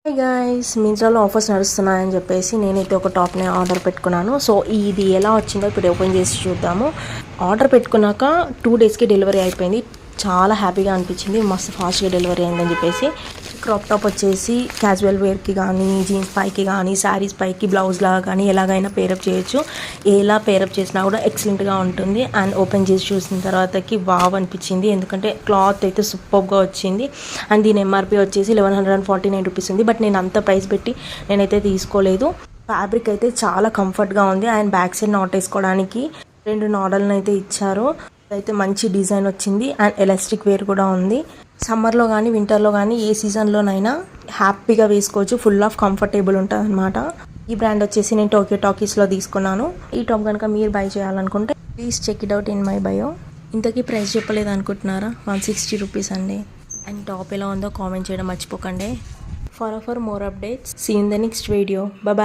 Hi guys, మింత్రాలో offers నడుస్తున్నాయని చెప్పేసి నేనైతే ఒక టాప్ని ఆర్డర్ పెట్టుకున్నాను. సో ఇది ఎలా వచ్చిందో ఇప్పుడు ఓపెన్ చేసి చూద్దాము. ఆర్డర్ పెట్టుకున్నాక 2 డేస్కి డెలివరీ అయిపోయింది. చాలా హ్యాపీగా అనిపించింది, మస్తు ఫాస్ట్గా డెలివరీ అయిందని చెప్పేసి. క్రాప్ టాప్ వచ్చేసి క్యాజువల్ వేర్కి కానీ, జీన్స్ పైకి కానీ, శారీస్ పైకి బ్లౌజ్ లాగా కానీ ఎలాగైనా పేరప్ చేయొచ్చు. ఎలా పేరప్ చేసినా కూడా ఎక్సలెంట్గా ఉంటుంది. అండ్ ఓపెన్ చేసి చూసిన తర్వాతకి వావ్ అనిపించింది, ఎందుకంటే క్లాత్ అయితే సూపర్గా వచ్చింది. అండ్ దీని ఎంఆర్పి వచ్చేసి 1149 రూపీస్ ఉంది. బట్ నేను అంత ప్రైస్ పెట్టి నేనైతే తీసుకోలేదు. ఫ్యాబ్రిక్ అయితే చాలా కంఫర్ట్గా ఉంది. అండ్ బ్యాక్ సైడ్ నాట్ వేసుకోవడానికి 2 నాడల్ని అయితే ఇచ్చారు. అయితే మంచి డిజైన్ వచ్చింది. అండ్ ఎలాస్టిక్ వేర్ కూడా ఉంది. సమ్మర్లో కానీ వింటర్లో కానీ ఏ సీజన్లోనైనా హ్యాపీగా వేసుకోవచ్చు. ఫుల్ ఆఫ్ కంఫర్టబుల్ ఉంటుంది అనమాట. ఈ బ్రాండ్ వచ్చేసి నేను టోక్యో టాకీస్లో తీసుకున్నాను. ఈ టాప్ కనుక మీరు బై చేయాలనుకుంటే please check it out in my bio. ఇంతకీ ప్రైస్ చెప్పలేదు అనుకుంటున్నారా? 160 రూపీస్ అండి. అండ్ టాప్ ఎలా ఉందో కామెంట్ చేయడం మర్చిపోకండి. For more updates, see in the next video. Bye.